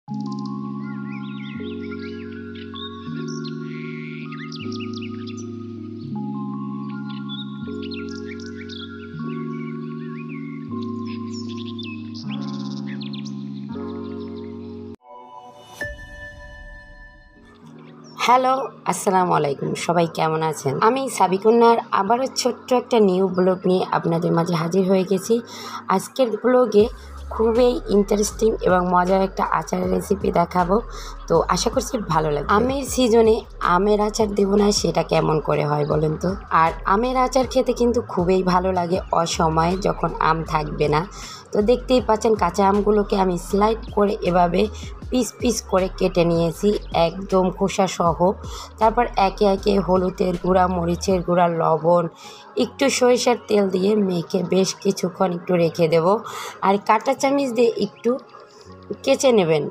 Hello, আসসালামু আলাইকুম। সবাই কেমন আছেন? আমি সাবিকুন্নার আবারও ছোট্ট একটা নিউ ব্লগ নিয়ে আপনাদের মাঝে হাজির হয়ে গেছি। আজকের ব্লগে খুবই ইন্টারেস্টিং এবং মজার একটা আচারের রেসিপি দেখাবো। তো আশা করছি ভালো লাগবে। আমের সিজনে আমের আচার দেবো না, সেটা কেমন করে হয় বলেন তো? আর আমের আচার খেতে কিন্তু খুবই ভালো লাগে অসময়ে, যখন আম থাকবে না। তো দেখতেই পাচ্ছেন কাঁচা আমগুলোকে আমি স্লাইড করে এভাবে পিস পিস করে কেটে নিয়েছি, একদম খোসা সহ। তারপর একে একে হলুদের গুঁড়া, মরিচের গুঁড়া, লবণ, একটু সরিষার তেল দিয়ে মেখে বেশ কিছুক্ষণ একটু রেখে দেব। আর কাঁটা চামচ দিয়ে একটু কেচে নেবেন,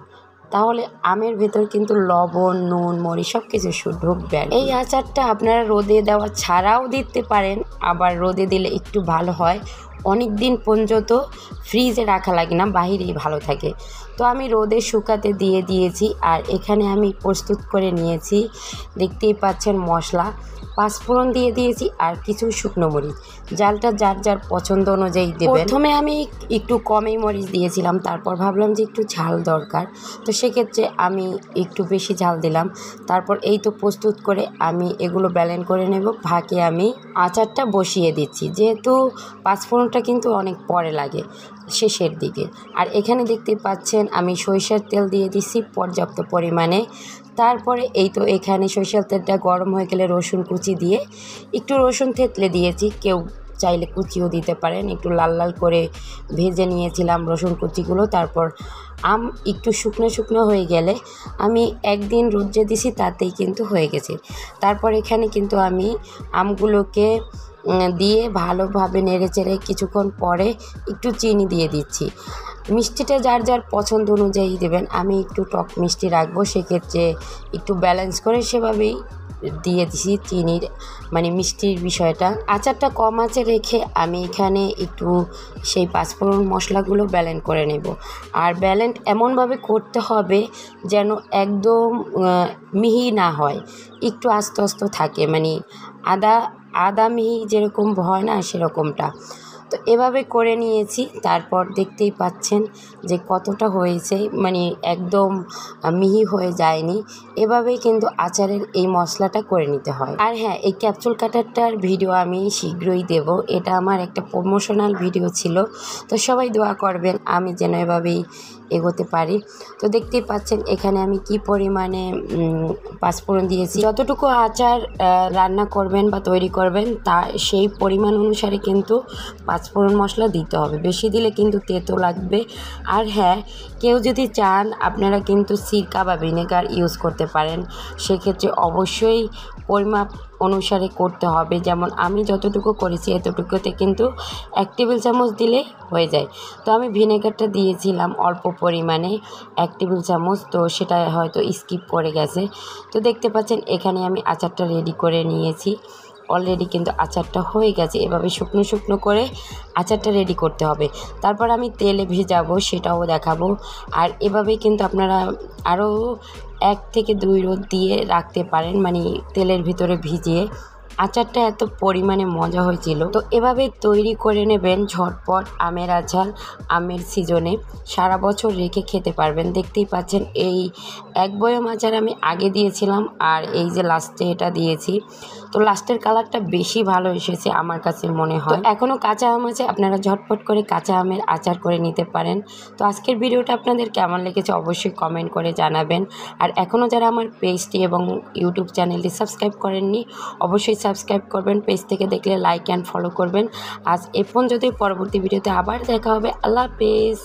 তাহলে আমের ভেতর কিন্তু লবণ, নুন, মরিচ সব কিছু ঢুকবে। এই আচারটা আপনারা রোদে দেওয়া ছাড়াও দিতে পারেন, আবার রোদে দিলে একটু ভালো হয়। অনেক দিন পর্যন্ত ফ্রিজে রাখা লাগে না, বাহিরেই ভালো থাকে। তো আমি রোদে শুকাতে দিয়ে দিয়েছি। আর এখানে আমি প্রস্তুত করে নিয়েছি, দেখতেই পাচ্ছেন মশলা। পাঁচফোড়ন দিয়ে দিয়েছি আর কিছু শুকনো মরিচ। জালটা যার যার পছন্দ অনুযায়ী দেবেন। প্রথমে আমি একটু কমই মরিচ দিয়েছিলাম, তারপর ভাবলাম যে একটু ঝাল দরকার, তো সেক্ষেত্রে আমি একটু বেশি ঝাল দিলাম। তারপর এই তো প্রস্তুত করে আমি এগুলো ব্যালেন্ড করে নেব। ভাগে আমি আচারটা বসিয়ে দিচ্ছি, যেহেতু পাঁচফোড়নটা কিন্তু অনেক পরে লাগে, শেষের দিকে। আর এখানে দেখতে পাচ্ছেন আমি সরিষার তেল দিয়ে দিচ্ছি পর্যাপ্ত পরিমাণে। তারপরে এই তো এখানে সরিষার তেলটা গরম হয়ে গেলে রসুন কুচি দিয়ে একটু রসুন থেতলে দিয়েছি, কেউ চাইলে কুচিও দিতে পারেন। একটু লাল লাল করে ভেজে নিয়েছিলাম রসুন কুচিগুলো। তারপর আম একটু শুকনো শুকনো হয়ে গেলে আমি একদিন রোদে দিছি, তাতেই কিন্তু হয়ে গেছে। তারপর এখানে কিন্তু আমি আমগুলোকে দিয়ে ভালোভাবে নেড়েচেড়ে কিছুক্ষণ পরে একটু চিনি দিয়ে দিচ্ছি। মিষ্টিটা যার যার পছন্দ অনুযায়ী দেবেন। আমি একটু টক মিষ্টি রাখবো, সেক্ষেত্রে একটু ব্যালেন্স করে সেভাবেই দিয়ে দিছি চিনির মিষ্টির বিষয়টা। আচারটা কম আঁচে রেখে আমি এখানে একটু সেই পাঁচফোড়ন মশলাগুলো ব্যালেন্ড করে নেব। আর ব্যালেন্ড এমনভাবে করতে হবে যেন একদম মিহি না হয়, একটু আস্তে আস্তে থাকে, আদা মিহি যেরকম হয় না, সেরকমটা। তো এভাবে করে নিয়েছি। তারপর দেখতেই পাচ্ছেন যে কতটা হয়েছে, একদম মিহি হয়ে যায়নি। এভাবেই কিন্তু আচারের এই মশলাটা করে নিতে হয়। আর হ্যাঁ, এই ক্যাপসুল কাটারটার ভিডিও আমি শীঘ্রই দেব। এটা আমার একটা প্রমোশনাল ভিডিও ছিল, তো সবাই দোয়া করবেন আমি যেন এভাবেই এগোতে পারি। তো দেখতেই পাচ্ছেন এখানে আমি কি পরিমাণে পাঁচফোড়ন দিয়েছি। যতটুকু আচার রান্না করবেন বা তৈরি করবেন, তা সেই পরিমাণ অনুসারে কিন্তু পাঁচফোড়ন মশলা দিতে হবে। বেশি দিলে কিন্তু তেতো লাগবে। আর হ্যাঁ, কেউ যদি চান আপনারা কিন্তু সিরকা বা ভিনেগার ইউজ করতে পারেন, সেক্ষেত্রে অবশ্যই পরিমাপ অনুসারে করতে হবে। যেমন আমি যতটুকু করেছি এতটুকুতে কিন্তু 1 টেবিল চামচ দিলেই হয়ে যায়। তো আমি ভিনেগারটা দিয়েছিলাম অল্প পরিমাণে 1 টেবিল চামচ, তো সেটা হয়তো স্কিপ করে গেছে। তো দেখতে পাচ্ছেন এখানে আমি আচারটা রেডি করে নিয়েছি। অলরেডি কিন্তু আচারটা হয়ে গেছে। এভাবে শুকনো শুকনো করে আচারটা রেডি করতে হবে। তারপর আমি তেলে ভেজাবো, সেটাও দেখাবো। আর এভাবেই কিন্তু আপনারা আরও 1 থেকে 2 রোদ দিয়ে রাখতে পারেন, তেলের ভিতরে ভিজিয়ে। আচারটা এত পরিমাণে মজা হয়েছিল। তো এভাবে তৈরি করে নেবেন ঝটপট আমের আচার। আমের সিজনে সারা বছর রেখে খেতে পারবেন। দেখতেই পাচ্ছেন এই 1 বয়ম আচার আমি আগে দিয়েছিলাম, আর এই যে লাস্টে এটা দিয়েছি। তো লাস্টের কালারটা বেশি ভালো এসেছে আমার কাছে মনে হয়। এখনও কাঁচা আম আছে, আপনারা ঝটপট করে কাঁচা আমের আচার করে নিতে পারেন। তো আজকের ভিডিওটা আপনাদের কেমন লেগেছে অবশ্যই কমেন্ট করে জানাবেন। আর এখনও যারা আমার পেজটি এবং ইউটিউব চ্যানেলটি সাবস্ক্রাইব করেননি, অবশ্যই সাবস্ক্রাইব করবেন। পেজ থেকে দেখলে লাইক অ্যান্ড ফলো করবেন। আজ এ পর্যন্তই, পরবর্তী ভিডিওতে আবার দেখা হবে। আল্লাহ হাফেজ।